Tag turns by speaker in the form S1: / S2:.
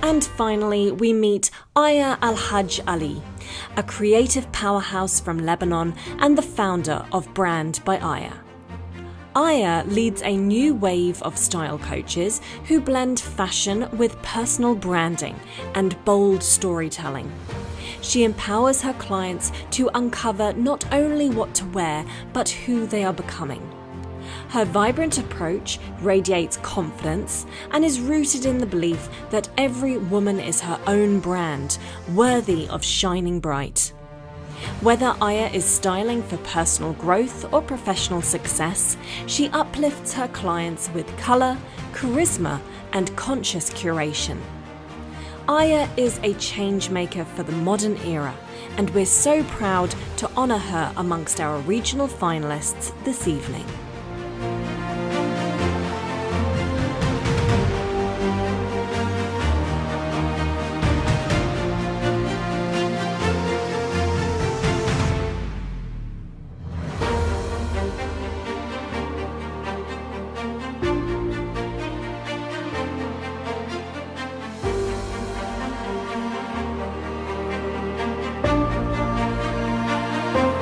S1: And finally, we meet Al-Hajj Ali, a creative powerhouse from Lebanon and the founder of Brand by Aya. Aya leads a new wave of style coaches who blend fashion with personal branding and bold storytelling. She empowers her clients to uncover not only what to wear, but who they are becoming. Her vibrant approach radiates confidence and is rooted in the belief that every woman is her own brand, worthy of shining bright. Whether Aya is styling for personal growth or professional success, she uplifts her clients with colour, charisma, and conscious curation. Aya is a change maker for the modern era, and we're so proud to honour her amongst our regional finalists this evening.